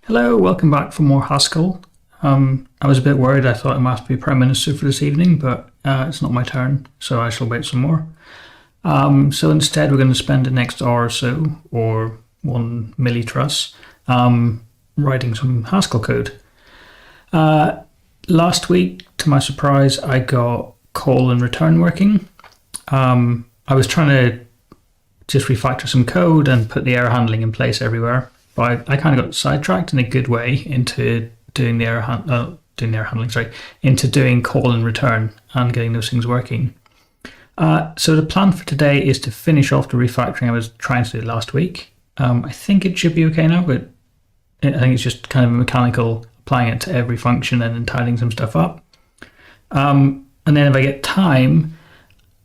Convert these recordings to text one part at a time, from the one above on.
Hello, welcome back for more Haskell. I was a bit worried. I thought I must be Prime Minister for this evening, but it's not my turn, so I shall wait some more. So instead, we're going to spend the next hour or so, or 1 millitruss, writing some Haskell code. Last week, to my surprise, I got call and return working. I was trying to just refactor some code and put the error handling in place everywhere. But I kind of got sidetracked in a good way into doing the into doing call and return and getting those things working. So the plan for today is to finish off the refactoring I was trying to do last week. I think it should be okay now, but I think it's just kind of mechanical, applying it to every function and then tidying some stuff up. And then if I get time,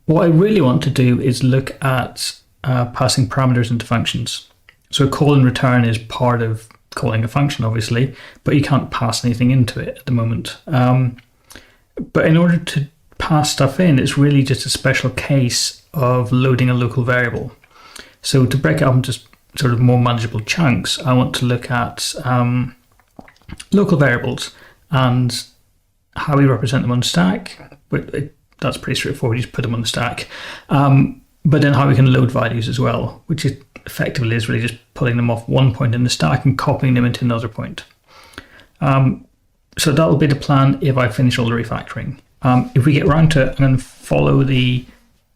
what I really want to do is look at passing parameters into functions. So call and return is part of calling a function, obviously, but you can't pass anything into it at the moment. But in order to pass stuff in, it's really just a special case of loading a local variable. So to break it up into sort of more manageable chunks, I want to look at local variables and how we represent them on stack. That's pretty straightforward, you just put them on the stack. But then how we can load values as well, which is effectively is really just pulling them off one point in the stack and copying them into another point. So that'll be the plan if I finish all the refactoring. If we get around to it, I'm going to follow the,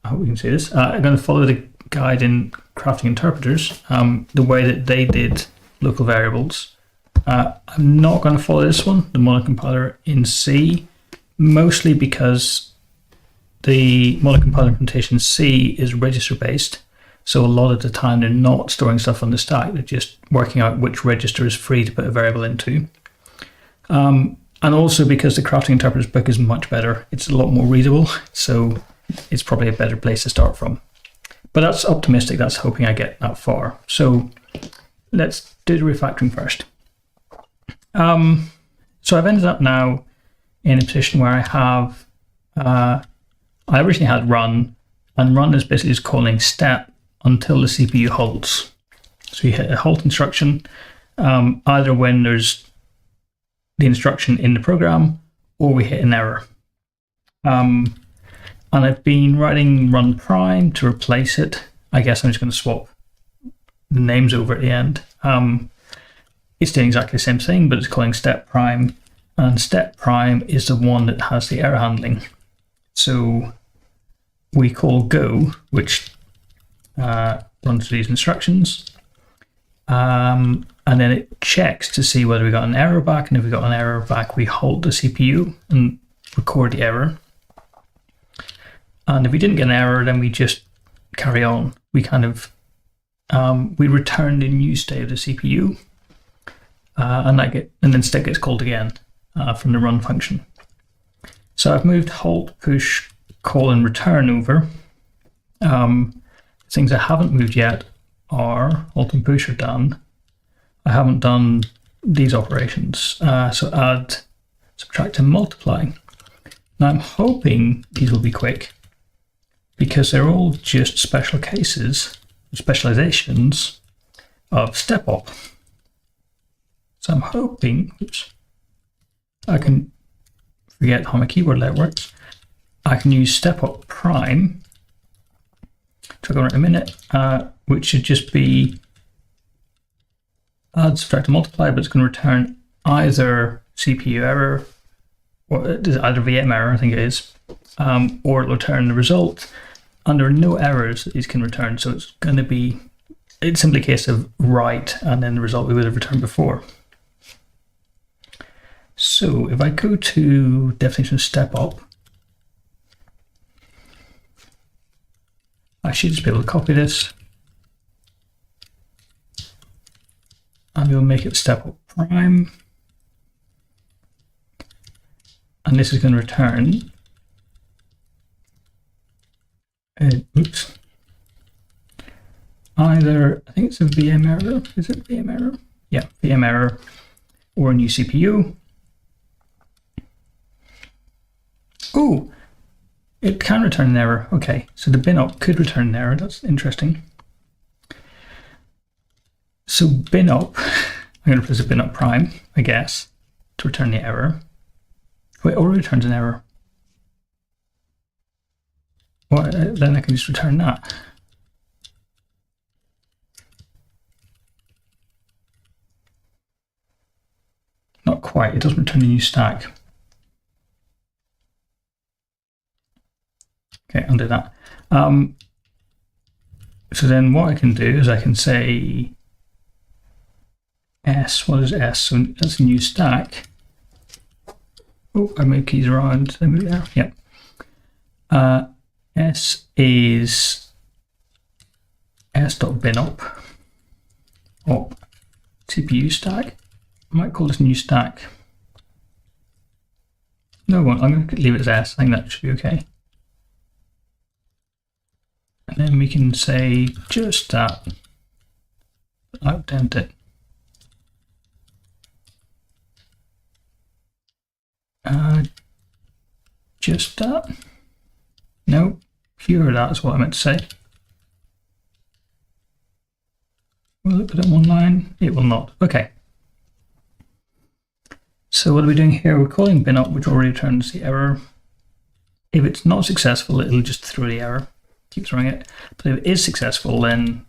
I hope we can see this, I'm going to follow the guide in crafting interpreters, the way that they did local variables. I'm not going to follow this one, the monocompiler in C, mostly because the monocompiler implementation C is register based. So a lot of the time they're not storing stuff on the stack, they're just working out which register is free to put a variable into. And also because the crafting interpreter's book is much better, it's a lot more readable, so it's probably a better place to start from. But that's optimistic, that's hoping I get that far. So let's do the refactoring first. So I've ended up now in a position where I have, I originally had run, and run is basically just calling step until the CPU halts. So you hit a halt instruction, either when there's the instruction in the program or we hit an error. And I've been writing run prime to replace it. I guess I'm just going to swap the names over at the end. It's doing exactly the same thing, but it's calling step prime, and step prime is the one that has the error handling. So we call go, which runs these instructions, and then it checks to see whether we got an error back, and if we got an error back, we halt the CPU and record the error. And if we didn't get an error, then we just carry on. We kind of we return the new state of the CPU, and then step gets called again from the run function. So I've moved halt, push, call, and return over. Things I haven't moved yet are halt and push are done. I haven't done these operations. So add, subtract, and multiply. Now I'm hoping these will be quick because they're all just special cases, specializations of step op. So I'm hoping, oops, I can forget how my keyboard layout works. I can use step op prime, which I'll go in a minute, which should just be add, subtract, and multiply, but it's going to return either CPU error, or either VM error, I think it is, or it'll return the result. And there are no errors that these can return, so it's going to be, it's simply a case of write and then the result we would have returned before. So if I go to definition of step op, I should just be able to copy this, and we'll make it step op prime, and this is going to return oops, either, I think it's a VM error, is it VM error? Yeah, VM error, or a new CPU. Oh, it can return an error. Okay, so the bin op could return an error. That's interesting. So bin op, I'm going to place a bin up prime, I guess, to return the error. Wait, it already returns an error. Well, then I can just return that. Not quite, it doesn't return a new stack. Okay, undo that. So then what I can do is I can say S, what is S? So that's a new stack. Oh, I moved keys around. Did I move there? Yep. S is s.binup op CPU stack. I might call this new stack. No, I won't. I'm going to leave it as S. I think that should be okay. And then we can say just that. Outdent it. Just that. No, pure that is what I meant to say. Will it put it in one line? It will not. Okay. So what are we doing here? We're calling binup, which already returns the error. If it's not successful, it'll just throw the error, keep throwing it. But if it is successful, then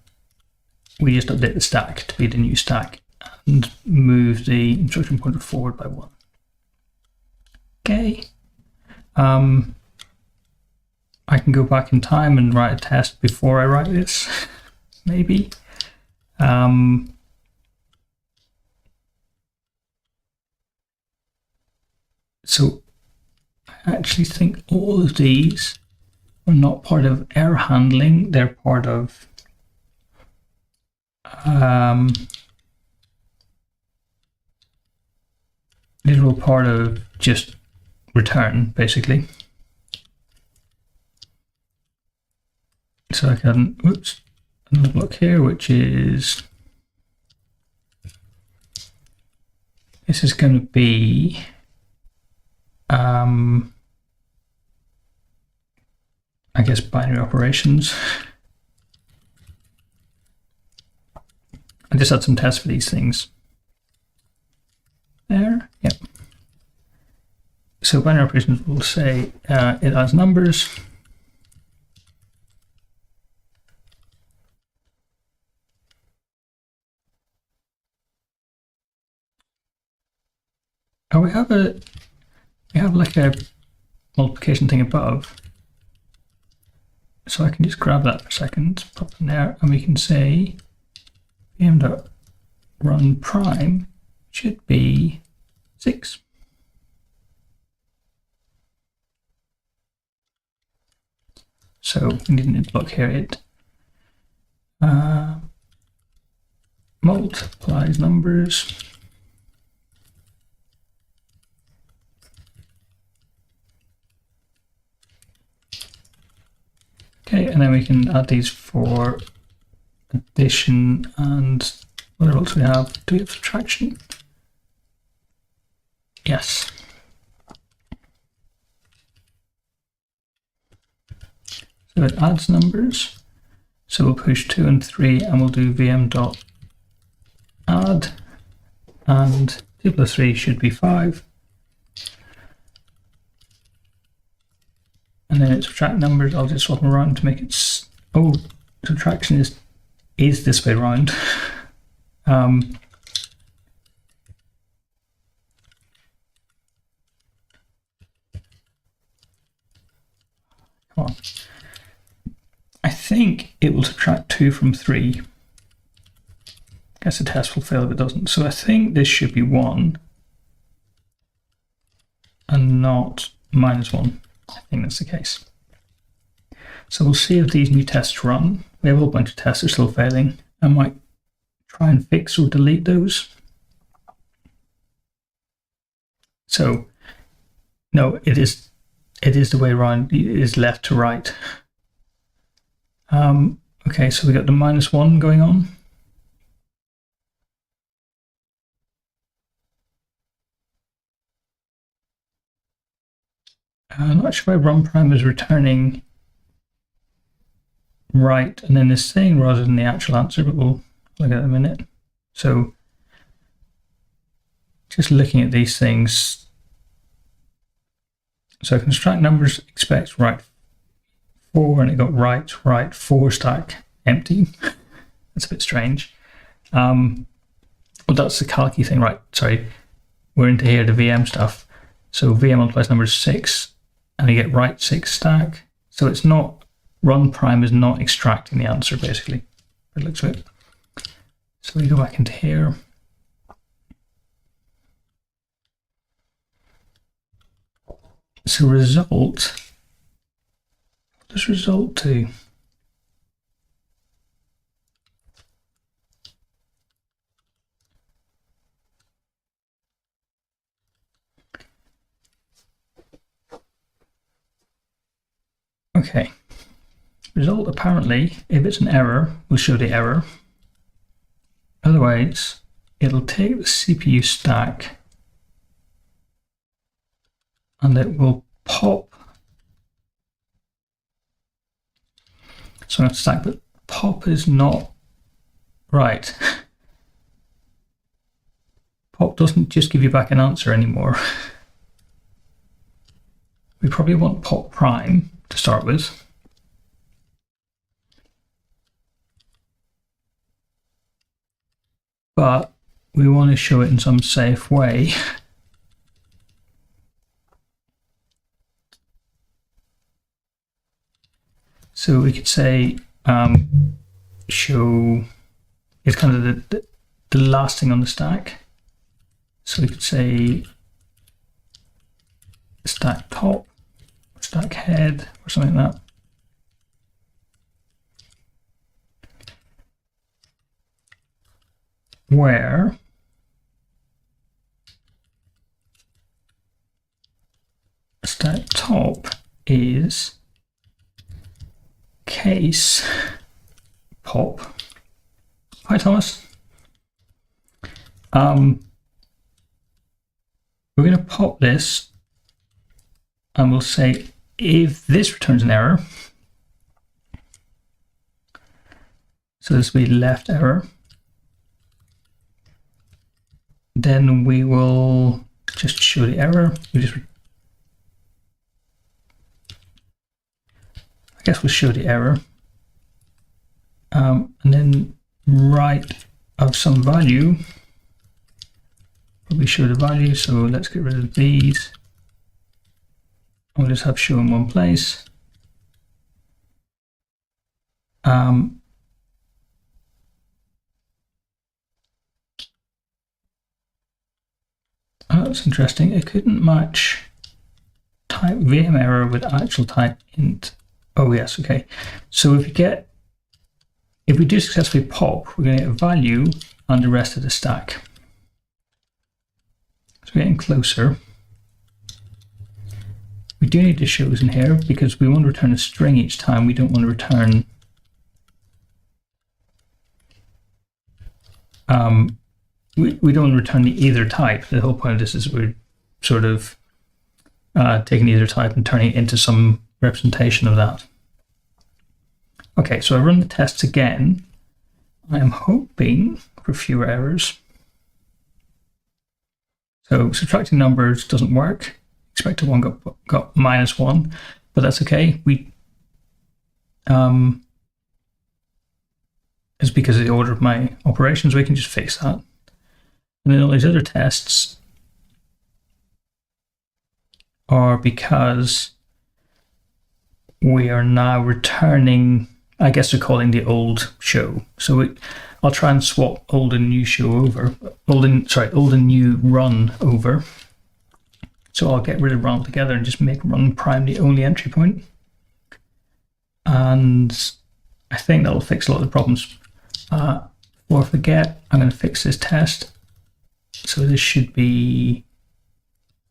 we just update the stack to be the new stack and move the instruction pointer forward by 1. Okay. I can go back in time and write a test before I write this, maybe. So I actually think all of these are not part of error handling, they're part of these are all part of just return, basically. So I can, oops, another block here, which is, this is going to be, I guess binary operations. I just had some tests for these things. There, yep. So binary operations will say it has numbers. Oh, we have like a multiplication thing above. So I can just grab that for a second, pop in there, and we can say vm.run prime should be 6. So we need an int block here. It multiplies numbers. Okay, and then we can add these for addition and what else we have? Do we have subtraction? Yes. So it adds numbers. So we'll push 2 and 3 and we'll do vm.add and 2 plus 3 should be 5. And then it subtract numbers. I'll just swap them around to make it. Oh, subtraction is this way around. Come on. I think it will subtract 2 from 3. I guess the test will fail if it doesn't. So I think this should be 1 and not -1. I think that's the case. So we'll see if these new tests run. We have a whole bunch of tests that are still failing. I might try and fix or delete those. So no, it is the way around. It is left to right. Okay, so we got the -1 going on. I'm not sure why run prime is returning right and then this thing rather than the actual answer, but we'll look at it in a minute. So just looking at these things. So construct numbers expects right 4, and it got right 4 stack empty. That's a bit strange. Well, that's the calculate thing, right? Sorry, we're into here, the VM stuff. So VM multiplies number 6, and you get right 6 stack. So it's not, run prime is not extracting the answer, basically. It looks like it. So we go back into here. So result, what does result do? Okay, result apparently, if it's an error, will show the error. Otherwise, it'll take the CPU stack and it will pop. So I have to stack, but pop is not right. Pop doesn't just give you back an answer anymore. We probably want pop prime to start with. But we want to show it in some safe way. So we could say show, it's kind of the last thing on the stack. So we could say stack top, stack head, or something like that. Where stack top is case pop. Hi, Thomas. We're going to pop this and we'll say if this returns an error, so this will be left error, then we will just show the error. I guess we'll show the error, and then right of some value, probably show the value. So let's get rid of these. We'll just have show in one place. Oh, that's interesting. It couldn't match type VM error with actual type int. Oh yes, okay. So if we do successfully pop, we're going to get a value on the rest of the stack. So we're getting closer. We do need the shows in here because we want to return a string each time. We don't want to return we don't return the either type. The whole point of this is we're sort of taking either type and turning it into some representation of that. Okay, so I run the tests again. I am hoping for fewer errors. So subtracting numbers doesn't work. Expected one got -1, but that's okay. It's because of the order of my operations. We can just fix that. And then all these other tests are because we are now returning, I guess we're calling the old show. So I'll try and swap old and new show over, old and new run over. So I'll get rid of run together and just make run prime the only entry point. And I think that'll fix a lot of the problems. Or forget, I'm going to fix this test. So this should be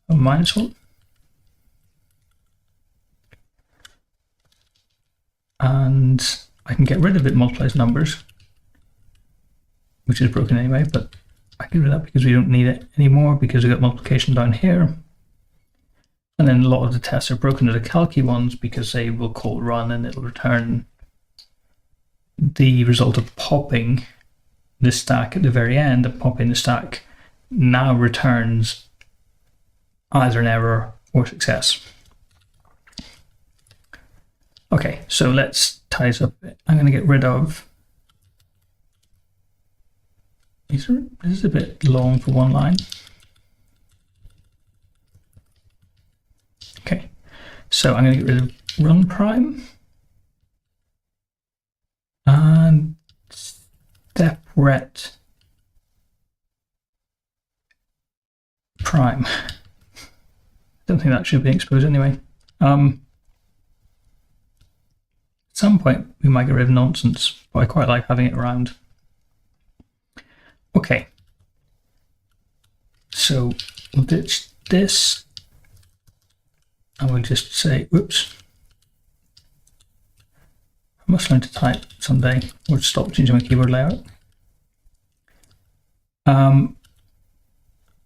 a -1. And I can get rid of it multiplies numbers, which is broken anyway, but I get rid of that because we don't need it anymore because we got multiplication down here. And then a lot of the tests are broken to the calci ones because they will call run and it'll return the result of popping the stack at the very end and popping the stack now returns either an error or success. Okay, so let's tie this up a bit. I'm going to get rid of, this is a bit long for one line. Okay, so I'm going to get rid of run prime and step ret prime. Don't think that should be exposed anyway. At some point we might get rid of nonsense, but I quite like having it around. Okay, so we'll ditch this and we'll just say, whoops, I must learn to type someday, or stop changing my keyboard layout.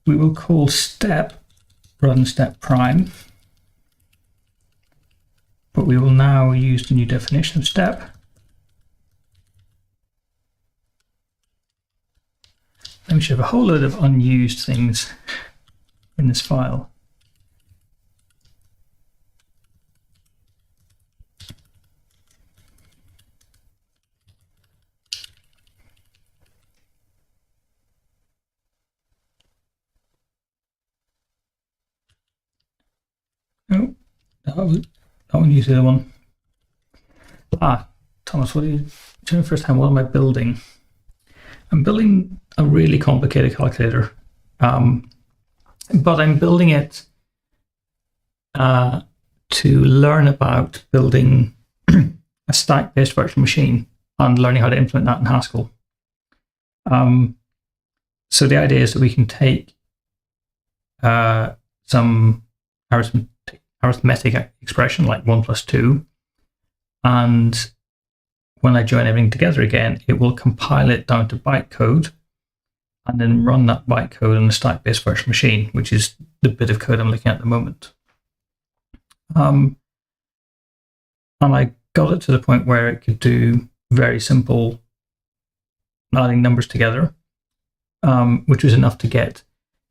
We will call step rather than step prime, but we will now use the new definition of step. Then we should have a whole load of unused things in this file. Oh, that one used the other one. Thomas, what are you doing first time? What am I building? I'm building a really complicated calculator, but I'm building it to learn about building a stack-based virtual machine and learning how to implement that in Haskell. So the idea is that we can take some arithmetic expression like 1 plus 2, and when I join everything together again, it will compile it down to bytecode and then run that bytecode on a stack-based virtual machine, which is the bit of code I'm looking at the moment. And I got it to the point where it could do very simple adding numbers together, which was enough to get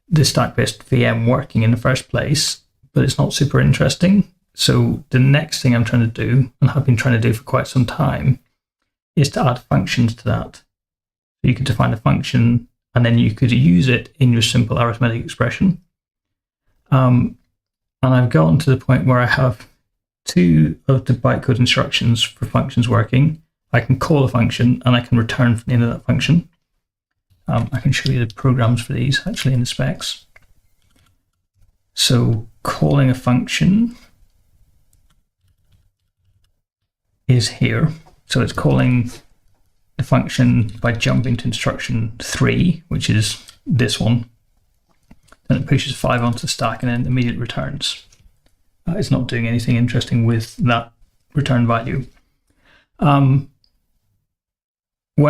the stack-based VM working in the first place, but it's not super interesting. So the next thing I'm trying to do, and have been trying to do for quite some time, is to add functions to that. So you could define a function, and then you could use it in your simple arithmetic expression. And I've gotten to the point where I have 2 of the bytecode instructions for functions working. I can call a function, and I can return from the end of that function. I can show you the programs for these actually in the specs. So calling a function is here. So it's calling the function by jumping to instruction 3, which is this one. Then it pushes 5 onto the stack and then immediately returns. It's not doing anything interesting with that return value. When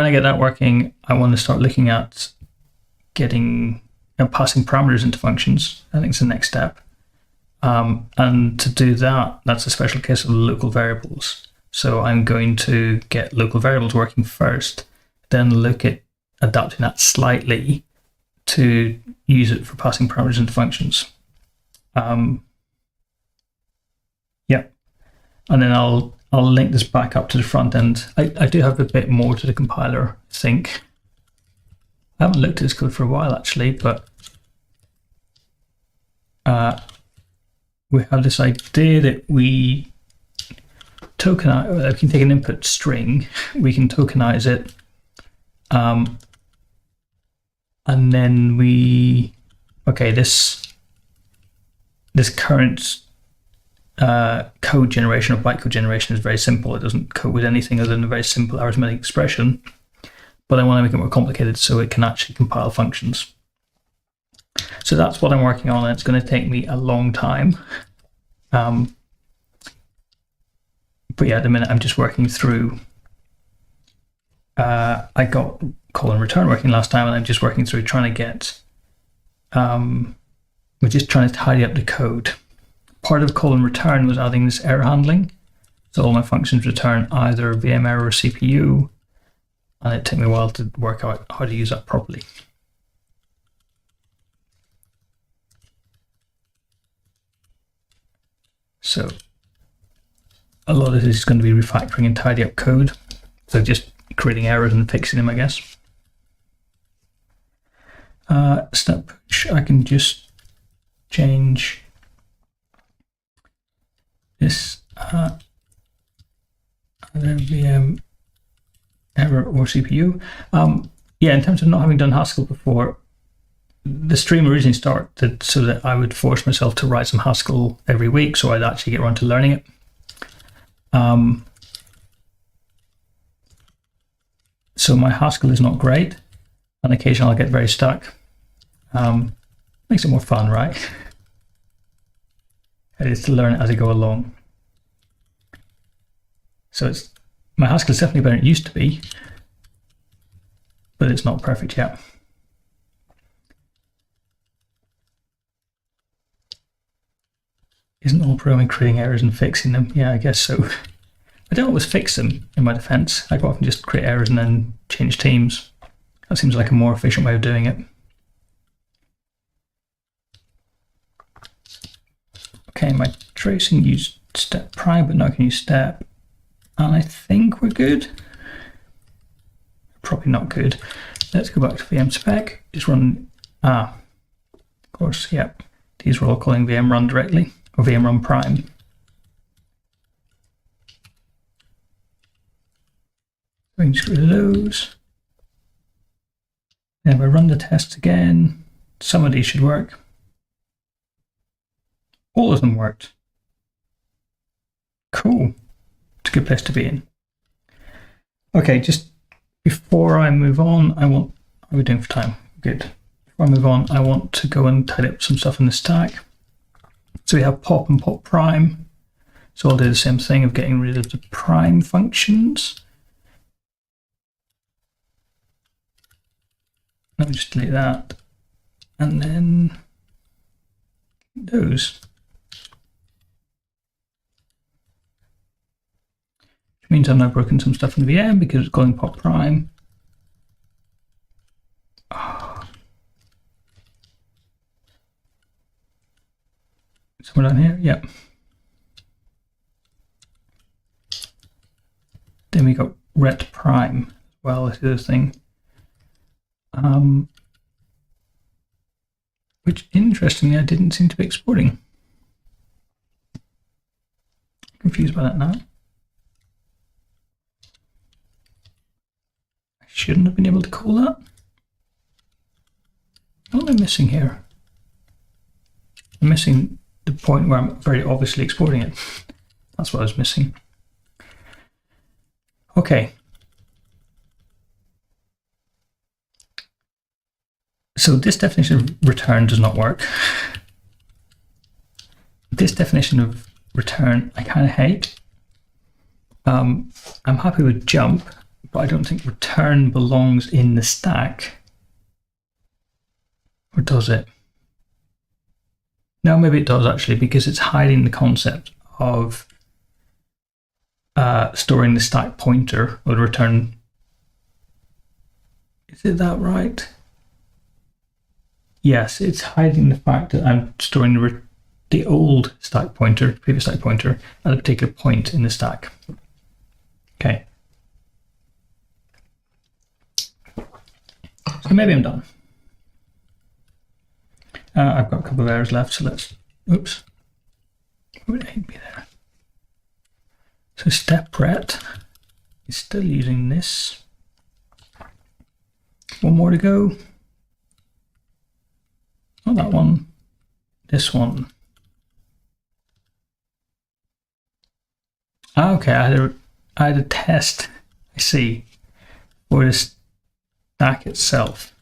I get that working, I want to start looking at getting passing parameters into functions. I think it's the next step. And to do that, that's a special case of local variables. So I'm going to get local variables working first, then look at adapting that slightly to use it for passing parameters into functions. Yeah, and then I'll link this back up to the front end. I do have a bit more to the compiler, I think. I haven't looked at this code for a while actually, but we have this idea that we tokenize, we can take an input string, we can tokenize it, and then this current code generation or bytecode generation is very simple. It doesn't code with anything other than a very simple arithmetic expression, but I want to make it more complicated so it can actually compile functions. So that's what I'm working on, and it's going to take me a long time. But yeah, at the minute I'm just working through, I got call and return working last time, and I'm just working through trying to get, we're just trying to tidy up the code. Part of call and return was adding this error handling. So all my functions return either VM error or CPU, and it took me a while to work out how to use that properly. So a lot of this is going to be refactoring and tidy up code. So just creating errors and fixing them, I guess. Step push, I can just change this either VM error or CPU. Yeah, in terms of not having done Haskell before, the stream originally started so that I would force myself to write some Haskell every week, so I'd actually get around to learning it. So my Haskell is not great, and occasionally I'll get very stuck. Makes it more fun, right? It is to learn it as I go along. So my Haskell is definitely better than it used to be, but it's not perfect yet. Isn't all programming creating errors and fixing them? Yeah, I guess so. I don't always fix them, in my defense. I quite often just create errors and then change teams. That seems like a more efficient way of doing it. Okay, my tracing used step prime, but now I can use step. And I think we're good. Probably not good. Let's go back to VM spec. Just run, of course, yep. These are all calling VM run directly, or VM run prime. We can just get rid of those. Then we run the tests again. Some of these should work. All of them worked. Cool. It's a good place to be in. Okay, just before I move on, how are we doing for time? Good. Before I move on, I want to go and tidy up some stuff in the stack. So we have pop and pop prime. So I'll do the same thing of getting rid of the prime functions. Let me just delete that. And then those. Which means I've now broken some stuff in the VM because it's calling pop prime. Somewhere down here, yep. Then we got ret prime as well, this is the thing. Which interestingly I didn't seem to be exporting. Confused by that now. I shouldn't have been able to call that. What am I missing here? I'm missing the point where I'm very obviously exporting it. That's what I was missing. Okay. So this definition of return does not work. This definition of return I kind of hate. I'm happy with jump, but I don't think return belongs in the stack. Or does it? No, maybe it does actually, because it's hiding the concept of storing the stack pointer or the return. Is it that right? Yes, it's hiding the fact that I'm storing the old stack pointer, previous stack pointer, at a particular point in the stack. Okay. So maybe I'm done. I've got a couple of errors left, so let's, oops. Would it be there? So step ret is still using this. One more to go. Not that one, this one. Okay, I had a test, I see, for the stack itself.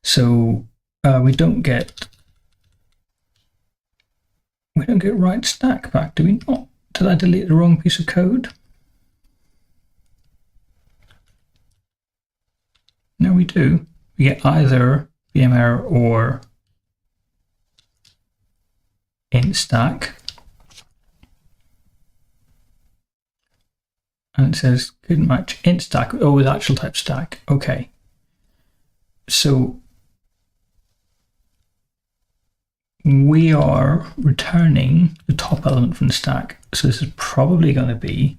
So we don't get right stack back, do we not? Did I delete the wrong piece of code? No, we do. We get either VM error or int stack. And it says couldn't match int stack. Oh, with actual type stack. Okay. So we are returning the top element from the stack. So this is probably going to be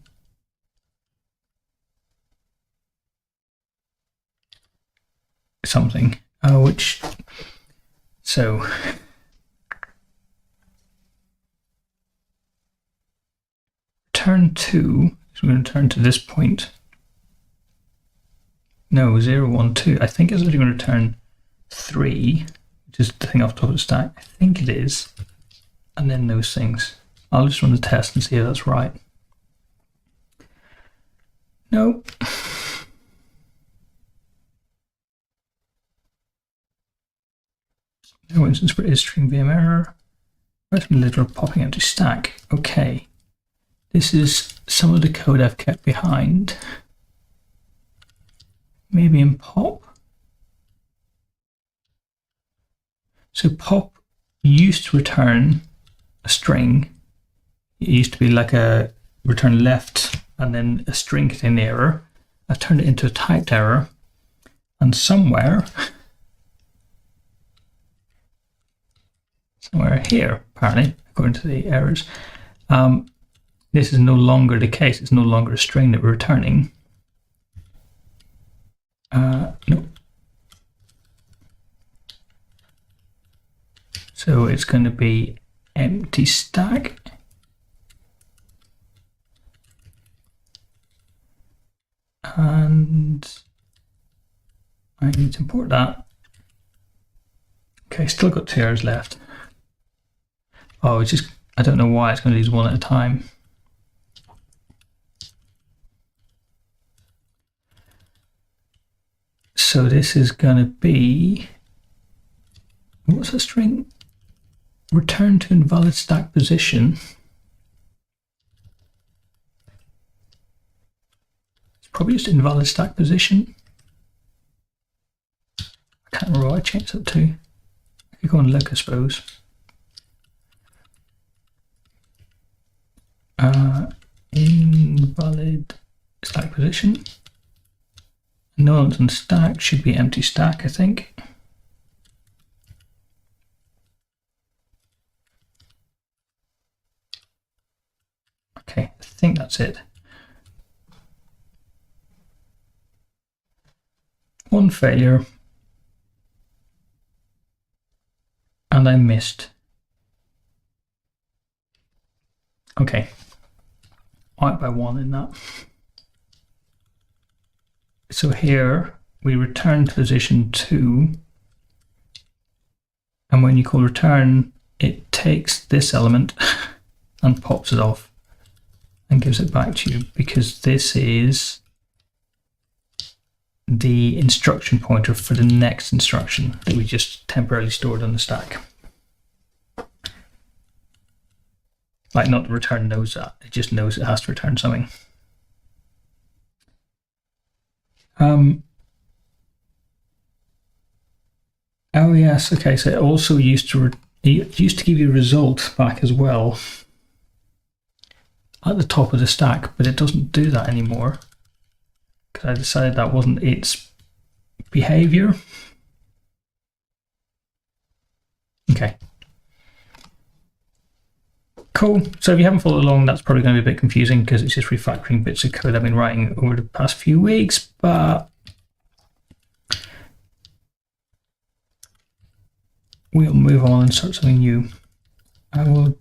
something, so return 2, so we're going to turn to this point. No, 0, 1, 2. I think it's actually going to return 3, which is the thing off the top of the stack. I think it is. And then those things. I'll just run the test and see if that's right. No. No instance for is string VM error. Where's my literal popping empty stack? Okay. This is some of the code I've kept behind. Maybe in pop. So pop used to return a string. It used to be like a return left and then a string containing error. I turned it into a typed error, and somewhere here, apparently, according to the errors, this is no longer the case. It's no longer a string that we're returning. No. So it's going to be empty stack. And I need to import that. Okay, still got 2 errors left. Oh, it's just, I don't know why it's going to use one at a time. So this is going to be, what's the string? Return to invalid stack position. It's probably just invalid stack position. I can't remember what I changed that to. I could go and look, I suppose. Invalid stack position. No one's on stack, should be empty stack, I think. Okay, I think that's it. One failure. And I missed. Okay. Out by 1 in that. So here we return to position 2, and when you call return, it takes this element and pops it off and gives it back to you, because this is the instruction pointer for the next instruction that we just temporarily stored on the stack. Like, not the return knows that, it just knows it has to return something. Oh yes, okay, so it also used to give you a result back as well at the top of the stack, but it doesn't do that anymore because I decided that wasn't its behavior. Okay. Cool. So if you haven't followed along, that's probably going to be a bit confusing because it's just refactoring bits of code I've been writing over the past few weeks, but we'll move on and start something new. I will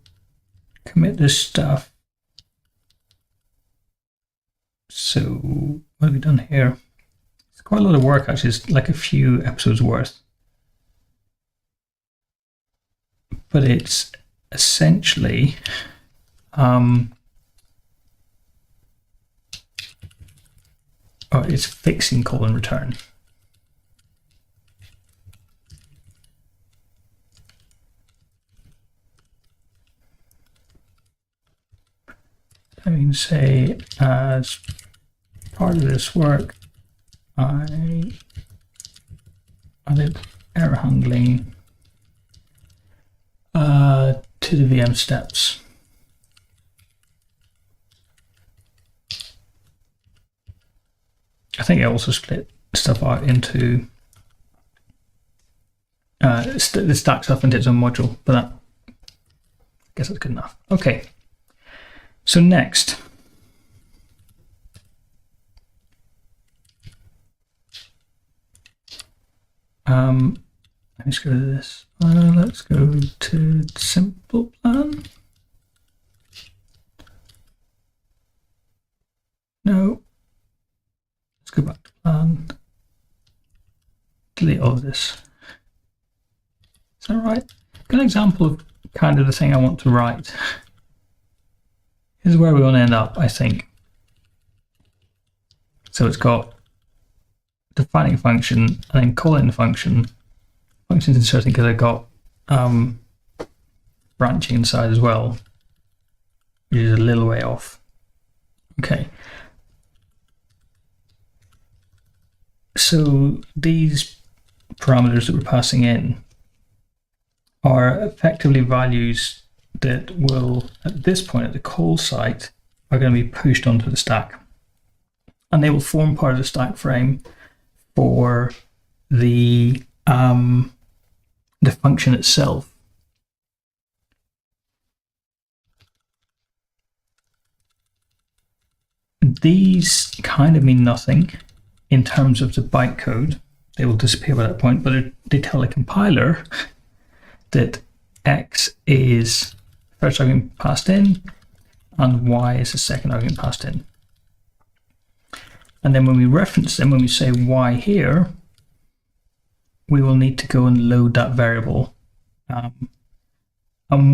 commit this stuff. So what have we done here? It's quite a lot of work, actually. It's like a few episodes worth. But it's essentially it's fixing call and return. I mean, say as part of this work, I added error handling to the VM steps. I think I also split stuff out into the stack stuff into its own module, but I guess that's good enough. Okay, so next. Let's go to this. Let's go to simple plan. No. Let's go back to plan. Delete all of this. Is that right? Got an example of kind of the thing I want to write. Here's where we want to end up, I think. So it's got defining a function and then calling the function. Function's inserting because I got branching inside as well, which is a little way off. Okay. So these parameters that we're passing in are effectively values that will, at this point at the call site, are going to be pushed onto the stack. And they will form part of the stack frame for the function itself. These kind of mean nothing in terms of the bytecode. They will disappear by that point, but they tell the compiler that X is the first argument passed in and Y is the second argument passed in. And then when we reference them, when we say Y here, we will need to go and load that variable. And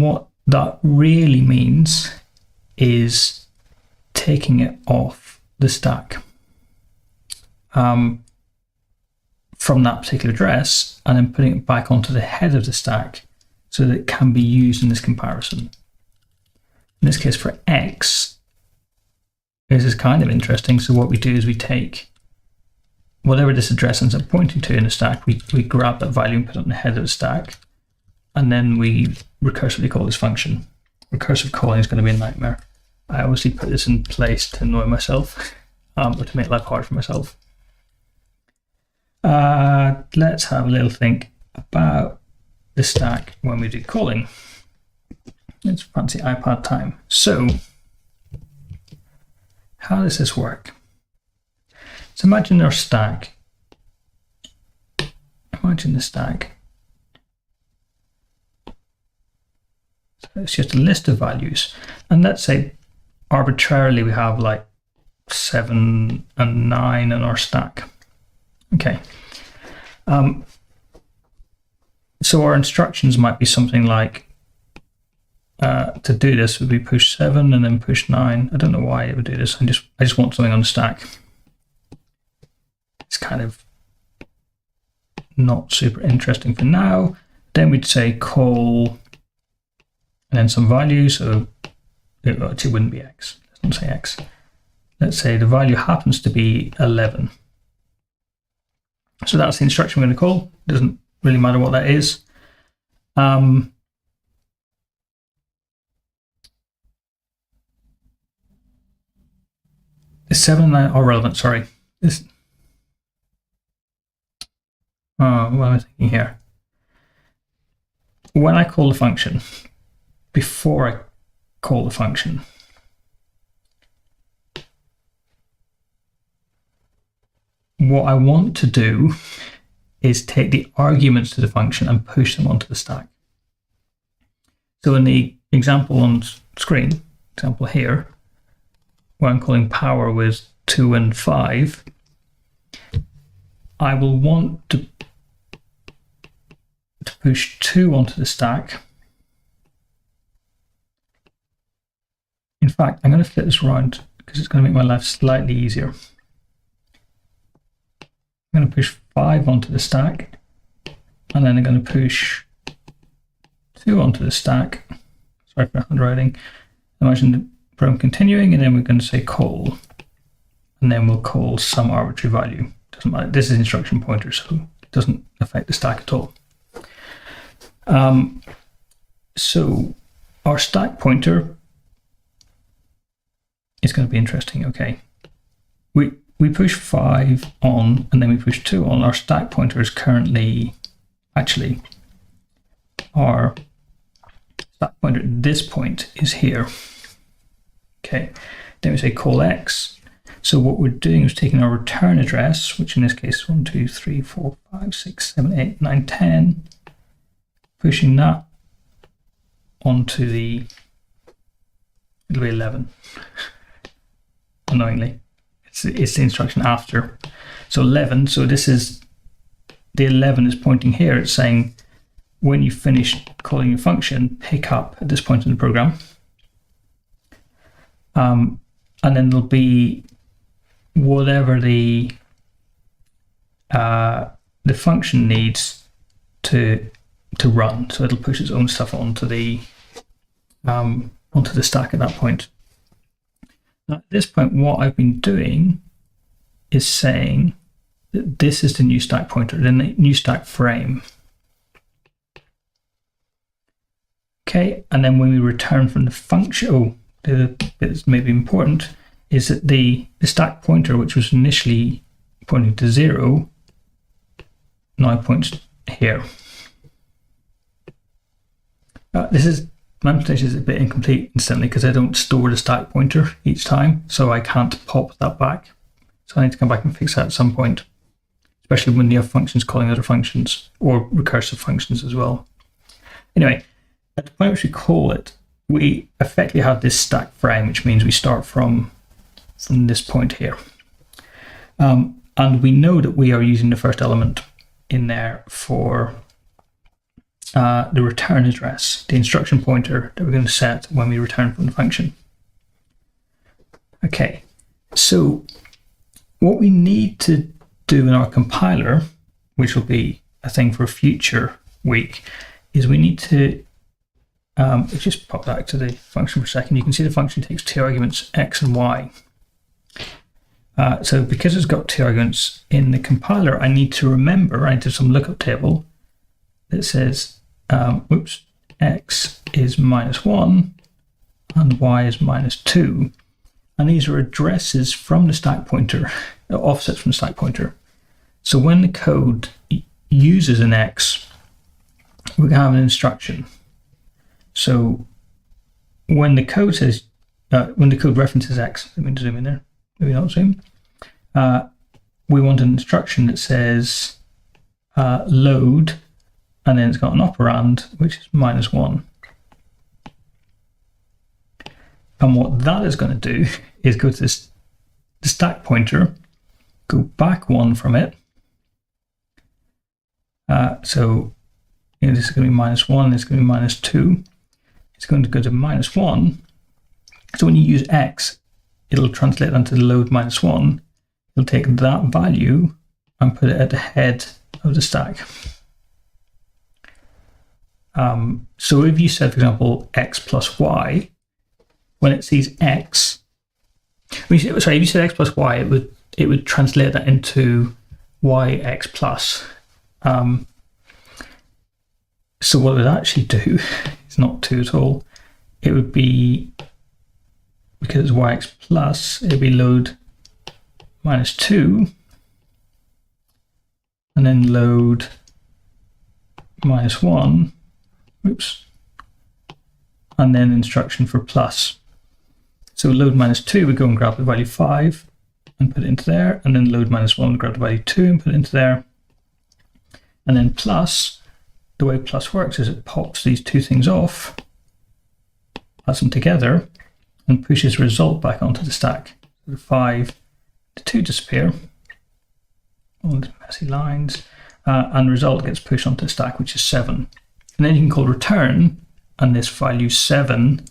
what that really means is taking it off the stack from that particular address and then putting it back onto the head of the stack so that it can be used in this comparison. In this case for X, this is kind of interesting. So what we do is we take whatever this address ends up pointing to in the stack, we grab that value and put it on the head of the stack, and then we recursively call this function. Recursive calling is going to be a nightmare. I obviously put this in place to annoy myself, or to make life hard for myself. Let's have a little think about the stack when we do calling. It's fancy iPad time. So, how does this work? So imagine our stack. Imagine the stack. So it's just a list of values. And let's say arbitrarily we have like 7 and 9 in our stack. Okay. So our instructions might be something like, to do this would be push 7 and then push 9. I don't know why it would do this. I just want something on the stack. It's kind of not super interesting for now. Then we'd say call and then some value. So it actually wouldn't be X. It doesn't say X. Let's say the value happens to be 11. So that's the instruction we're going to call. Doesn't really matter what that is. The 7 and 9 are relevant, sorry. What am I thinking here? When I call the function, before I call the function, what I want to do is take the arguments to the function and push them onto the stack. So in the example on screen, example here, where I'm calling power with 2 and 5, I will want to push 2 onto the stack. In fact, I'm going to flip this around because it's going to make my life slightly easier. I'm going to push 5 onto the stack, and then I'm going to push 2 onto the stack. Sorry for handwriting. Imagine the program continuing, and then we're going to say call, and then we'll call some arbitrary value. Doesn't matter. This is an instruction pointer, so it doesn't affect the stack at all. So our stack pointer is going to be interesting. Okay, we push 5 on and then we push 2 on. Our stack pointer is currently, actually, our stack pointer at this point is here. Okay, then we say call x. So what we're doing is taking our return address, which in this case is 1, 2, 3, 4, 5, 6, 7, 8, 9, 10, pushing that onto the, it'll be 11, annoyingly. It's the instruction after. So 11, so this is, the 11 is pointing here. It's saying when you finish calling your function, pick up at this point in the program. And then there'll be whatever the function needs to run. So it'll push its own stuff onto the stack at that point. Now, at this point, what I've been doing is saying that this is the new stack pointer, the new stack frame. Okay, and then when we return from the function, the bit that's maybe important is that the stack pointer, which was initially pointing to 0, now points here. My implementation is a bit incomplete instantly because I don't store the stack pointer each time, so I can't pop that back. So I need to come back and fix that at some point, especially when you have functions calling other functions or recursive functions as well. Anyway, at the point which we call it, we effectively have this stack frame, which means we start from this point here. And we know that we are using the first element in there for the return address, the instruction pointer that we're going to set when we return from the function. Okay, so what we need to do in our compiler, which will be a thing for a future week, is we need to just pop back to the function for a second. You can see the function takes 2 arguments, x and y. So because it's got 2 arguments in the compiler, I need to remember, I need to have some lookup table that says, x is -1 and y is -2. And these are addresses from the stack pointer, offsets from the stack pointer. So when the code uses an x, we can have an instruction. So when the code says, when the code references x, let me zoom in there, maybe not zoom, we want an instruction that says load, and then it's got an operand, which is -1. And what that is going to do is go to the stack pointer, go back 1 from it. So this is going to be -1, this is going to be -2. It's going to go to -1. So when you use x, it'll translate onto the load -1. It'll take that value and put it at the head of the stack. So if you said, for example, x plus y, when it sees x, if you said x plus y, it would translate that into yx plus. So what it would actually do, it's not 2 at all, it would be, because it's yx plus, it would be load -2, and then load -1, oops, and then instruction for plus. So load -2 would go and grab the value 5 and put it into there, and then load -1 would grab the value 2 and put it into there. And then plus, the way plus works is it pops these 2 things off, adds them together, and pushes the result back onto the stack. So the 5, the 2 disappear, all these messy lines, and the result gets pushed onto the stack, which is 7. And then you can call return, and this value 7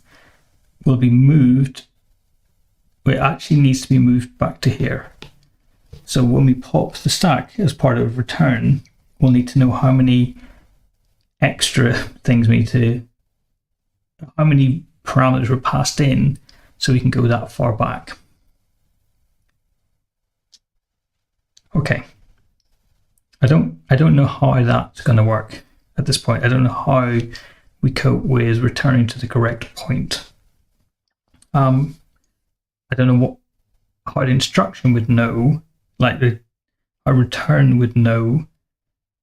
will be moved. It actually needs to be moved back to here. So when we pop the stack as part of return, we'll need to know how many extra things we need to, how many parameters were passed in, so we can go that far back. Okay. I don't know how that's going to work at this point. I don't know how we cope with returning to the correct point. I don't know how the instruction would know, like our return would know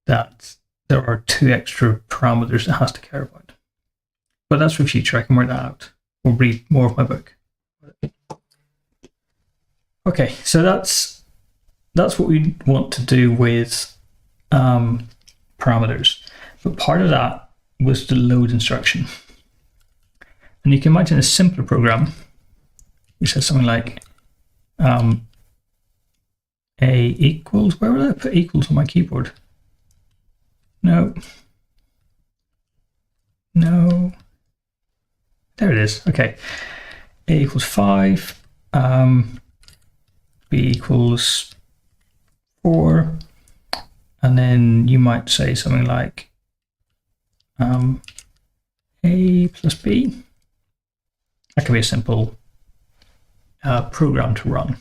that there are 2 extra parameters it has to care about. But that's for future, I can work that out. We'll read more of my book. Okay, so that's what we want to do with parameters. But part of that was the load instruction. And you can imagine a simpler program which says something like a equals, where would I put equals on my keyboard? No. There it is. Okay. A equals 5, B equals 4, and then you might say something like A plus B. That could be a simple program to run.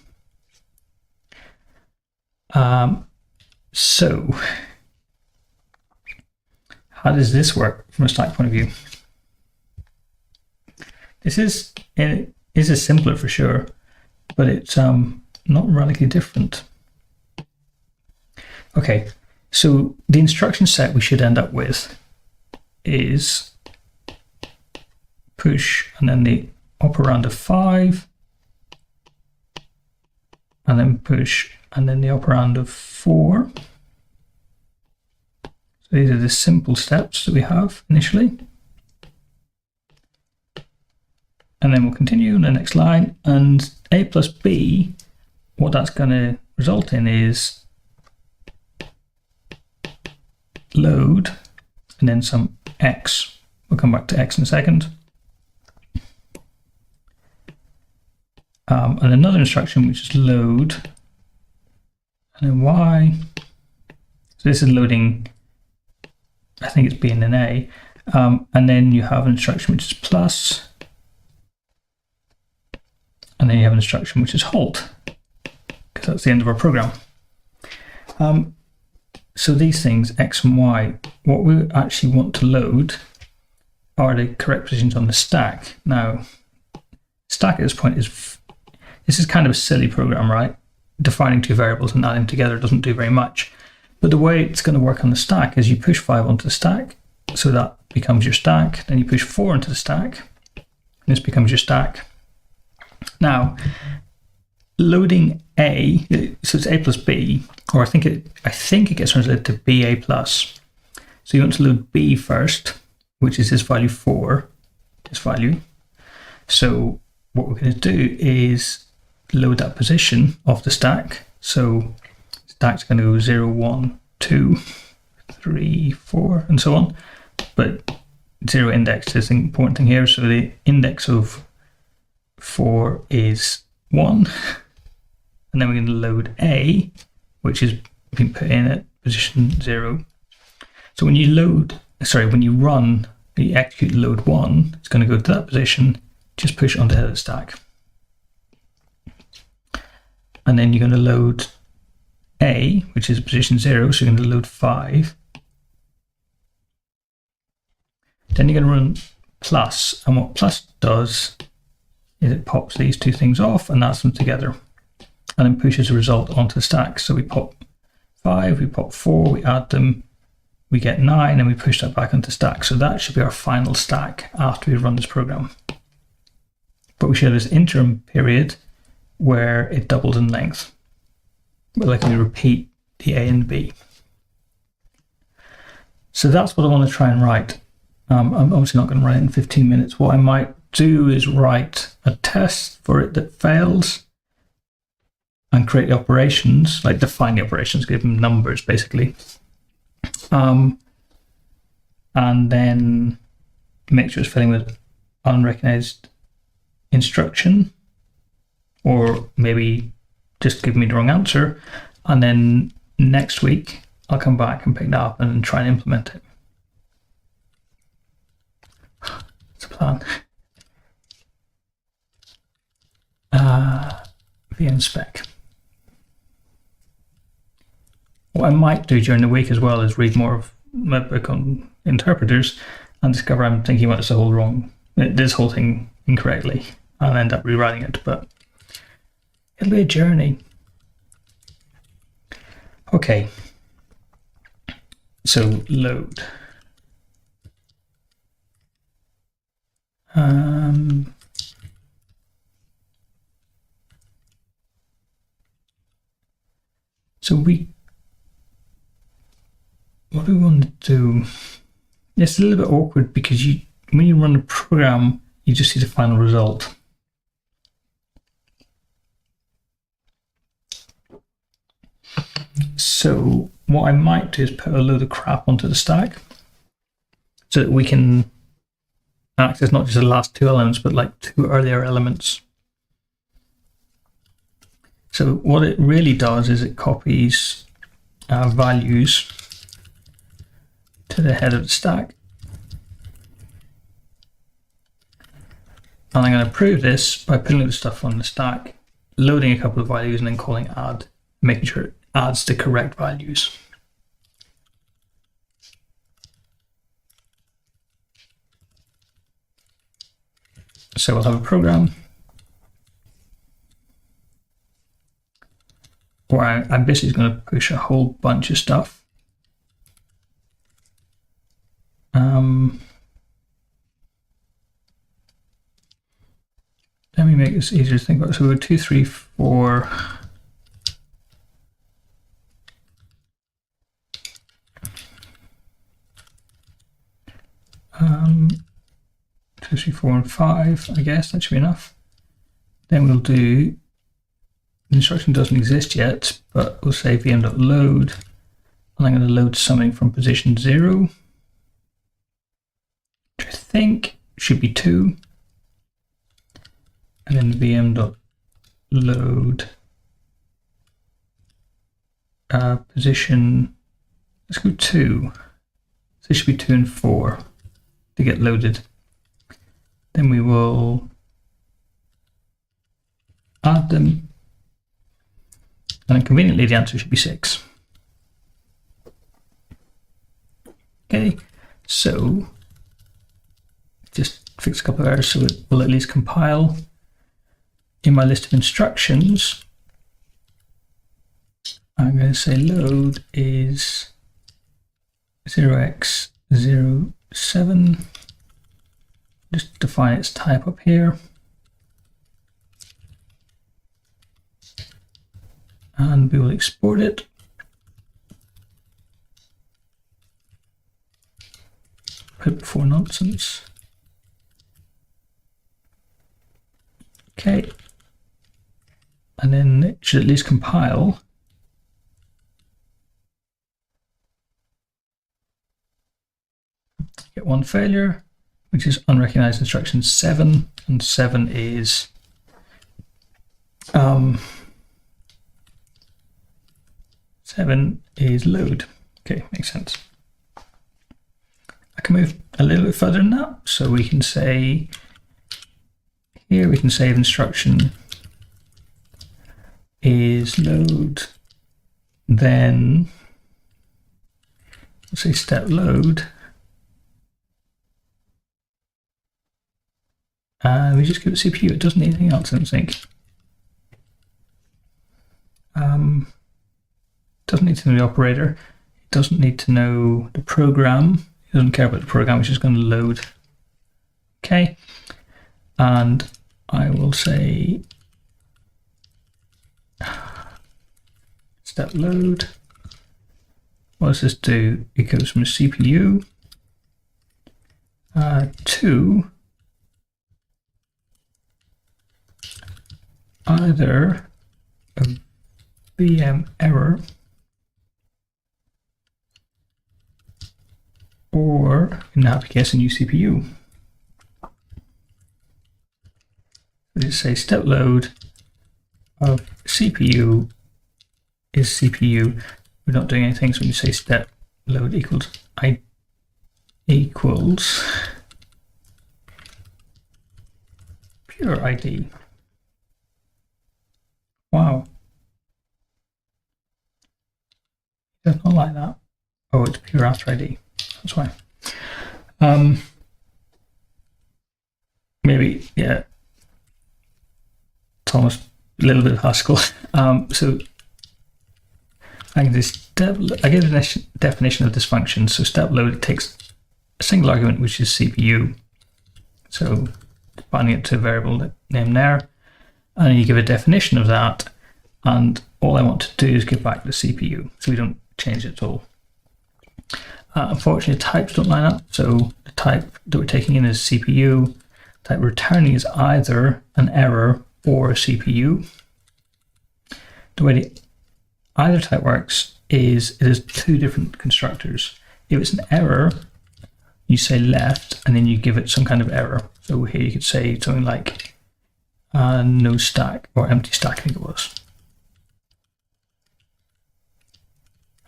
So how does this work from a stack point of view? This is simpler for sure, but it's not radically different. Okay, so the instruction set we should end up with is push and then the operand of 5, and then push and then the operand of 4. So these are the simple steps that we have initially. And then we'll continue in the next line, and A plus B, what that's going to result in is load and then some X. We'll come back to X in a second. And another instruction which is load and then Y. So this is loading, I think it's B and then A. And then you have an instruction which is plus. And then you have an instruction which is halt, because that's the end of our program. So these things, X and Y, what we actually want to load are the correct positions on the stack. Now, stack at this point this is kind of a silly program, right? Defining 2 variables and adding together doesn't do very much. But the way it's going to work on the stack is you push 5 onto the stack, so that becomes your stack. Then you push 4 into the stack, and this becomes your stack. Now, loading A, so it's A plus B, or I think it gets translated to BA plus. So you want to load B first, which is this value 4, this value. So what we're going to do is load that position of the stack. So stack's going to go 0, 1, 2, 3, 4, and so on. But 0 indexed is the important thing here. So the index of 4 is 1. And then we're going to load A, which is being put in at position 0. So when you run the execute load 1, it's going to go to that position, just push onto the head of the stack. And then you're going to load A, which is position 0, so you're going to load 5. Then you're going to run plus, and what plus does is it pops these 2 things off and adds them together, and then pushes the result onto the stack. So we pop 5, we pop 4, we add them, we get 9, and we push that back onto stack. So that should be our final stack after we run this program. But we should have this interim period where it doubles in length, like we repeat the A and B. So that's what I want to try and write. I'm obviously not going to write it in 15 minutes. What I might do is write a test for it that fails and create the operations, like define the operations, give them numbers basically. And then make sure it's filling with unrecognized instruction, or maybe just give me the wrong answer. And then next week, I'll come back and pick that up and try and implement it. It's a plan. VM spec. What I might do during the week as well is read more of my book on interpreters and discover I'm thinking about this whole thing incorrectly, and end up rewriting it, but it'll be a journey. Okay, So load. So what do we want to do? It's a little bit awkward because when you run a program, you just see the final result. So what I might do is put a load of crap onto the stack so that we can access not just the last two elements, but like two earlier elements. So what it really does is it copies values to the head of the stack. And I'm going to prove this by putting the stuff on the stack, loading a couple of values, and then calling add, making sure it adds the correct values. So we'll have a program where I'm basically going to push a whole bunch of stuff. Let me make this easier to think about. So we're 2, 3, 4. 2, 3, 4, and 5. I guess that should be enough. Then we'll do. The instruction doesn't exist yet, but we'll say vm.load, and I'm going to load something from position 0, which I think should be 2. And then vm.load position, let's go 2. So it should be 2 and 4 to get loaded. Then we will add them. And then conveniently the answer should be 6. Okay, so just fix a couple of errors so it will at least compile. In my list of instructions, I'm going to say load is 0x07. Just define its type up here. And we will export it. Put it before nonsense. Okay. And then it should at least compile. Get one failure, which is unrecognized instruction 7, and 7 is load. Okay, makes sense. I can move a little bit further than that, so we can say here we can save instruction is load, then let's say step load, and we just give it CPU. It doesn't need anything else, I don't think. Doesn't need to know the operator. It doesn't need to know the program. It doesn't care about the program, which is going to load. Okay, and I will say step load. What does this do? It goes from CPU to either a VM error or, in that case, a new CPU. Just say step load of CPU is CPU. We're not doing anything, so when you say step load equals pure ID. Wow. It does not like that. Oh, it's pure after ID. That's why. Maybe, yeah. Thomas, a little bit of Haskell. So I can just I give a definition of this function. So step load, it takes a single argument, which is CPU. So binding it to a variable name there, and you give a definition of that. And all I want to do is give back the CPU, so we don't change it at all. Unfortunately, types don't line up. So the type that we're taking in is CPU. Type returning is either an error or a CPU. The way the either type works is it has two different constructors. If it's an error, you say left, and then you give it some kind of error. So here you could say something like no stack or empty stack, I think it was.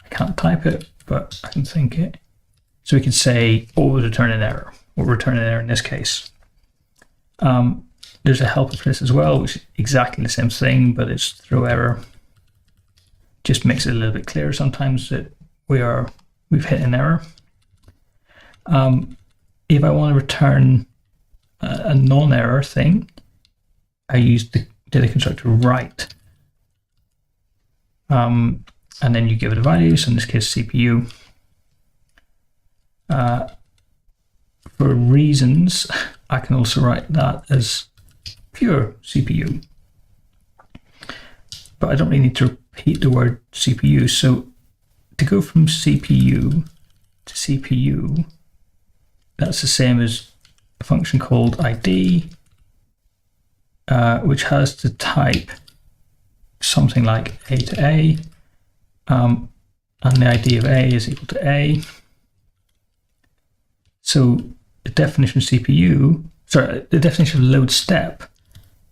I can't type it, but I can think it. So we can say always return an error, or return an error in this case. There's a helper for this as well, which is exactly the same thing, but it's throw error. Just makes it a little bit clearer sometimes that we've hit an error. If I want to return a non-error thing, I use the data constructor write. And then you give it a value, so in this case CPU. For reasons, I can also write that as pure CPU. But I don't really need to repeat the word CPU. So to go from CPU to CPU, that's the same as a function called ID, which has to type something like A to A, and the ID of A is equal to A. So the definition of the definition of load step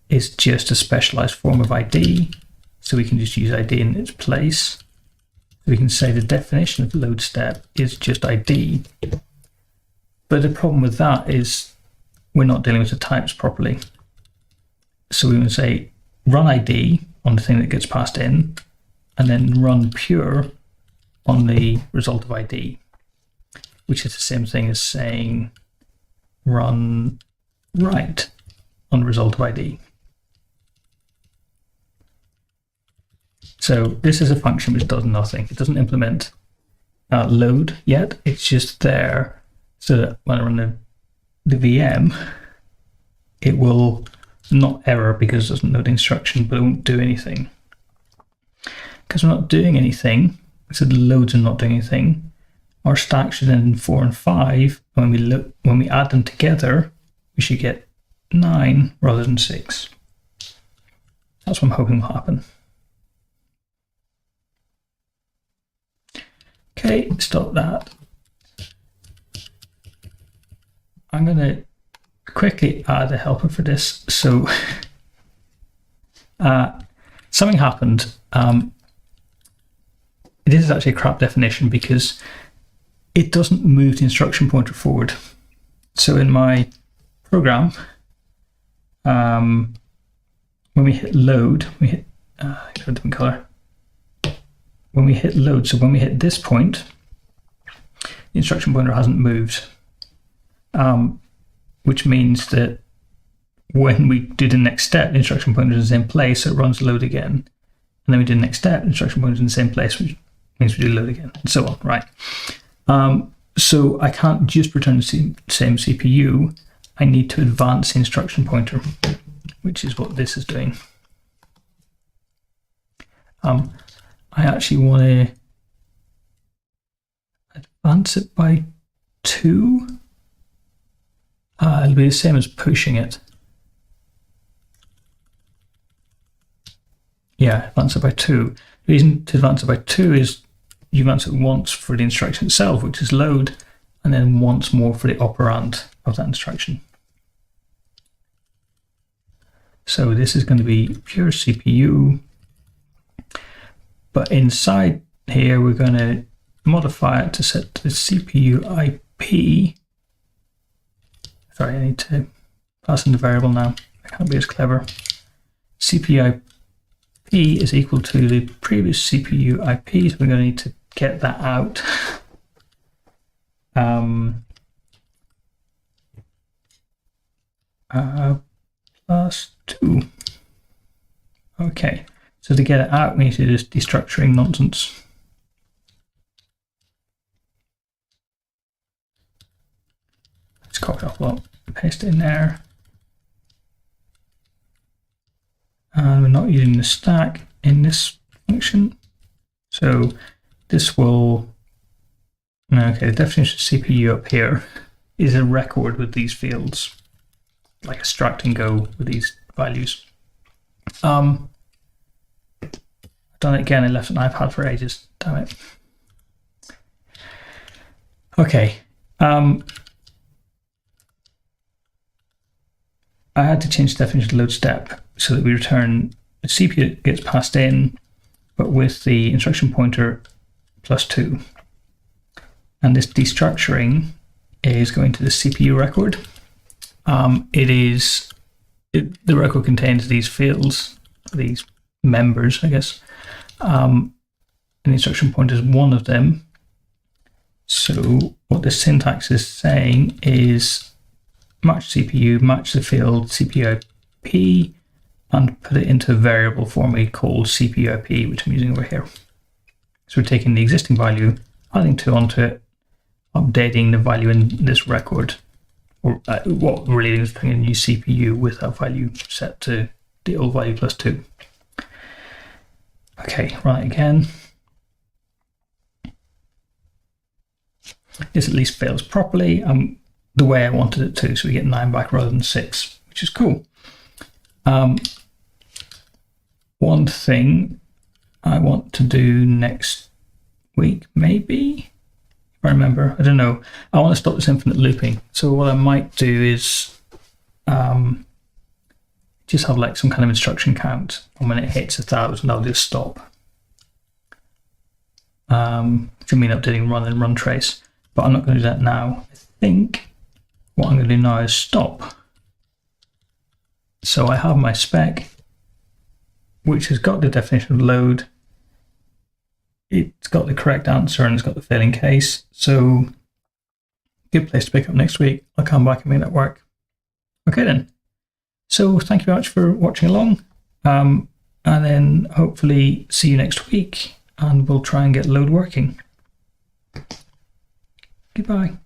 is just a specialized form of ID. So we can just use ID in its place. We can say the definition of load step is just ID. But the problem with that is we're not dealing with the types properly. So we would say run ID on the thing that gets passed in, and then run pure on the result of ID, which is the same thing as saying run write on the result of ID. So this is a function which does nothing. It doesn't implement load yet. It's just there so that when I run the VM, it will not error because it doesn't know the instruction, but it won't do anything. Because we're not doing anything, so the loads are not doing anything, our stack should end in 4 and 5. When we add them together, we should get 9 rather than 6. That's what I'm hoping will happen. Okay, stop that. I'm going to quickly add a helper for this. So something happened. This is actually a crap definition because it doesn't move the instruction pointer forward. So in my program, when we hit load, we hit a different color. When we hit load, so when we hit this point, the instruction pointer hasn't moved, which means that when we do the next step, the instruction pointer is in the same place, so it runs load again. And then we do the next step, the instruction pointer is in the same place, which means we do load again, and so on, right? So I can't just return the same CPU. I need to advance the instruction pointer, which is what this is doing. I actually want to advance it by 2. It'll be the same as pushing it. Yeah, advance it by 2. The reason to advance it by 2 is you advance it once for the instruction itself, which is load, and then once more for the operand of that instruction. So this is going to be pure CPU. But inside here, we're going to modify it to set the CPU IP. Sorry, I need to pass in the variable now. I can't be as clever. CPU IP is equal to the previous CPU IP, so we're going to need to get that out. Plus 2. Okay. So to get it out, we need to do this destructuring nonsense. just copy off lot, paste it in there. And we're not using the stack in this function. So this will, okay, the definition of CPU up here is a record with these fields, like extract and go with these values. I've done it again, I left an iPad for ages, damn it. Okay, I had to change the definition of load step so that we return the CPU gets passed in, but with the instruction pointer +2. And this destructuring is going to the CPU record. The record contains these fields, these members, I guess, and the instruction pointer is one of them. So what the syntax is saying is match CPU, match the field CPU IP, and put it into a variable for me called CPU IP, which I'm using over here. So we're taking the existing value, adding 2 onto it, updating the value in this record, or what really is putting a new CPU with that value set to the old value +2. Okay, run it again. This at least fails properly, the way I wanted it to, so we get 9 back rather than 6, which is cool. One thing I want to do next week, maybe, if I remember, I don't know. I want to stop this infinite looping. So what I might do is just have like some kind of instruction count, and when it hits 1,000, I'll just stop. Which will mean updating run and run trace, but I'm not going to do that now. I think what I'm going to do now is stop. So I have my spec, which has got the definition of load. It's got the correct answer and it's got the failing case. So good place to pick up next week. I'll come back and make that work. Okay then. So thank you very much for watching along. And then hopefully see you next week and we'll try and get load working. Goodbye.